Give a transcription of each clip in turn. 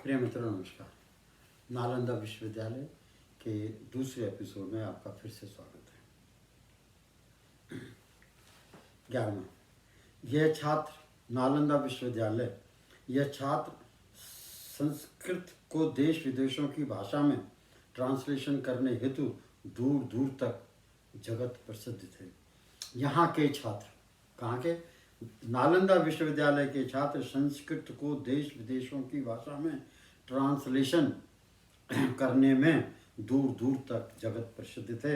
प्रिय मित्रों नमस्कार। नालंदा विश्वविद्यालय के दूसरे एपिसोड में आपका फिर से स्वागत है। 11वां, यह छात्र नालंदा विश्वविद्यालय यह छात्र संस्कृत को देश विदेशों की भाषा में ट्रांसलेशन करने हेतु दूर दूर तक जगत प्रसिद्ध थे। यहाँ के छात्र, कहाँ के? नालंदा विश्वविद्यालय के छात्र संस्कृत को देश विदेशों की भाषा में ट्रांसलेशन करने में दूर दूर तक जगत प्रसिद्ध थे।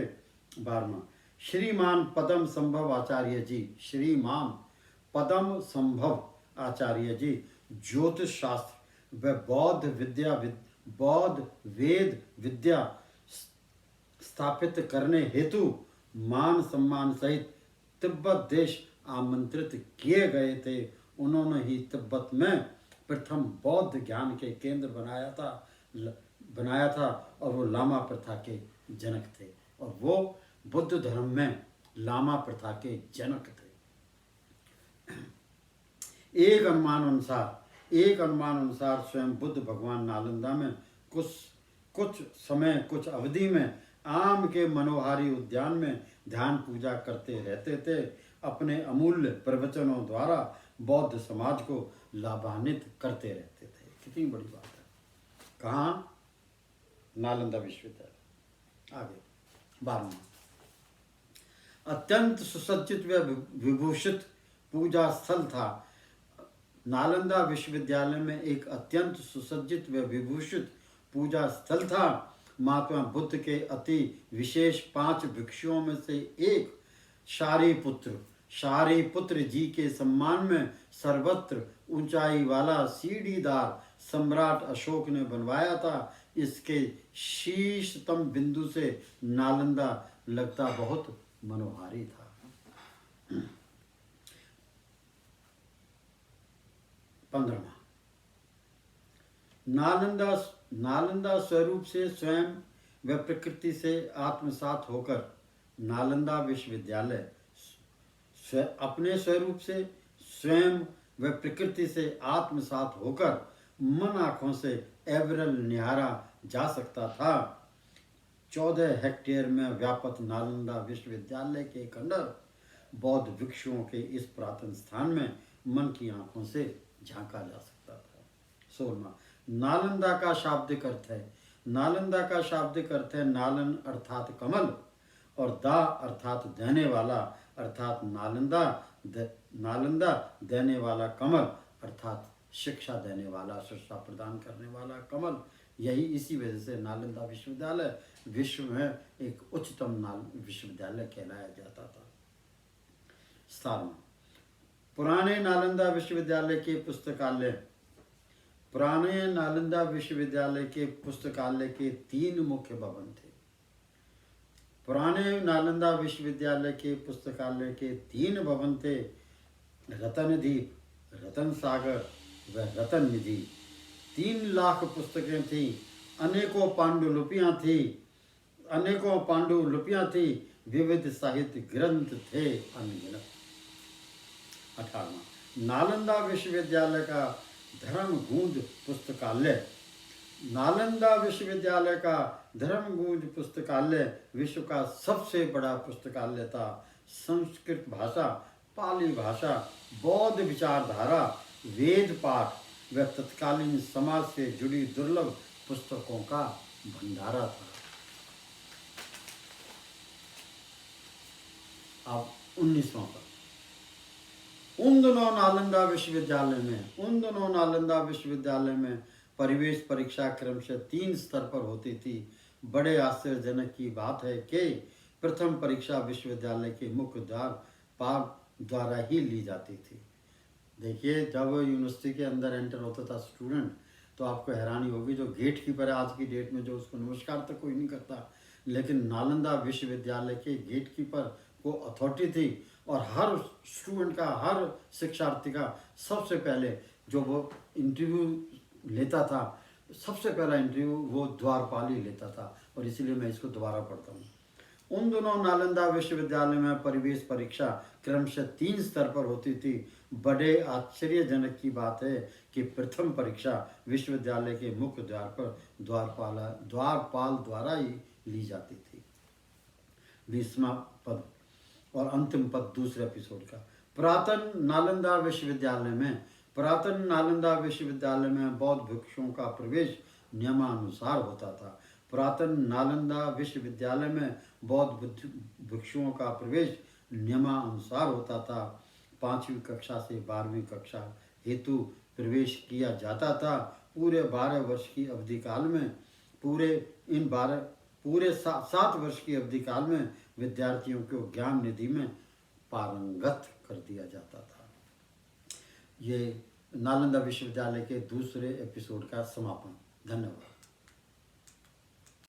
12वां, श्रीमान पदम संभव आचार्य जी, श्रीमान पदम संभव आचार्य जी ज्योतिष शास्त्र व बौद्ध वेद विद्या स्थापित करने हेतु मान सम्मान सहित तिब्बत देश आमंत्रित किए गए थे। उन्होंने ही तिब्बत में प्रथम बौद्ध ज्ञान के केंद्र बनाया था और वो लामा प्रथा के जनक थे। और वो बुद्ध धर्म में लामा प्रथा के जनक थे। एक अनुमान अनुसार स्वयं बुद्ध भगवान नालंदा में कुछ अवधि में आम के मनोहारी उद्यान में ध्यान पूजा करते रहते थे। अपने अमूल्य प्रवचनों द्वारा बौद्ध समाज को लाभान्वित करते रहते थे। कितनी बड़ी बात है। कहाँ? नालंदा विश्वविद्यालय। आगे 12वां, अत्यंत सुसज्जित व विभूषित पूजा स्थल था। नालंदा विश्वविद्यालय में एक अत्यंत सुसज्जित व विभूषित पूजा स्थल था। महात्मा बुद्ध के अति विशेष 5 भिक्षुओं में से एक शारिपुत्र जी के सम्मान में सर्वत्र ऊंचाई वाला सीढ़ीदार सम्राट अशोक ने बनवाया था। इसके शीर्षतम बिंदु से नालंदा लगता बहुत मनोहारी था। 15वां, नालंदा स्वरूप से स्वयं व प्रकृति से आत्मसात होकर नालंदा विश्वविद्यालय अपने स्वरूप से स्वयं व प्रकृति से आत्मसात होकर मन आँखों से एवरल निहारा जा सकता था। 14 हेक्टेयर में व्यापक नालंदा विश्वविद्यालय के खंडर बौद्ध भिक्षुओं के इस पुरातन स्थान में मन की आंखों से झांका जा सकता था। 16वां, नालंदा का शाब्दिक अर्थ है। नालंदा का शाब्दिक अर्थ है नालन अर्थात कमल और दा अर्थात देने वाला, अर्थात नालंदा देने वाला कमल अर्थात शिक्षा देने वाला, शिक्षा प्रदान करने वाला कमल। यही इसी वजह से नालंदा विश्वविद्यालय विश्व में एक उच्चतम विश्वविद्यालय कहलाया जाता था। 17वां, पुराने नालंदा विश्वविद्यालय के 3 मुख्य भवन थे। पुराने नालंदा विश्वविद्यालय के पुस्तकालय के 3 भवन थे, रतनदीप, रतन सागर व रतन निधि। 3 लाख पुस्तकें थी, अनेकों पांडुलिपियां थी, विविध साहित्य ग्रंथ थे अनगिनत। 18वां, नालंदा विश्वविद्यालय का धर्मगूंज पुस्तकालय। नालंदा विश्वविद्यालय का धर्मगूंज पुस्तकालय विश्व का सबसे बड़ा पुस्तकालय था। संस्कृत भाषा, पाली भाषा, बौद्ध विचारधारा, वेद पाठ व तत्कालीन समाज से जुड़ी दुर्लभ पुस्तकों का भंडारा था। अब 19वां पर, उन दिनों नालंदा विश्वविद्यालय में परिवेश परीक्षा क्रमशः 3 स्तर पर होती थी। बड़े आश्चर्यजनक की बात है कि प्रथम परीक्षा विश्वविद्यालय के मुख्य द्वारा ही ली जाती थी। देखिए, जब यूनिवर्सिटी के अंदर एंटर होता था स्टूडेंट तो आपको हैरानी होगी, जो गेट कीपर है आज की डेट में जो उसको नमस्कार तक कोई नहीं करता, लेकिन नालंदा विश्वविद्यालय के गेट कीपर को अथॉरिटी थी और हर स्टूडेंट का, हर शिक्षार्थी का सबसे पहले जो वो इंटरव्यू लेता था, सबसे पहला इंटरव्यू वो द्वारपाल ही लेता था। और इसीलिए मैं इसको दोबारा पढ़ता हूँ। उन दोनों नालंदा विश्वविद्यालय में प्रवेश परीक्षा क्रमशः 3 स्तर पर होती थी। बड़े आश्चर्यजनक की बात है कि प्रथम परीक्षा विश्वविद्यालय के मुख्य द्वार पर द्वारपाल द्वारा ही ली जाती थी। 20वां पद और अंतिम पद दूसरे एपिसोड का। पुरातन नालंदा विश्वविद्यालय में बौद्ध भिक्षुओं का प्रवेश नियमानुसार होता था। पुरातन नालंदा विश्वविद्यालय में बौद्ध भिक्षुओं का प्रवेश नियमानुसार होता था। 5वीं कक्षा से 12वीं कक्षा हेतु प्रवेश किया जाता था। पूरे 12 वर्ष की अवधि काल में पूरे 7 वर्ष की अवधि काल में विद्यार्थियों को ज्ञान निधि में पारंगत कर दिया जाता था। ये नालंदा विश्वविद्यालय के दूसरे एपिसोड का समापन। धन्यवाद।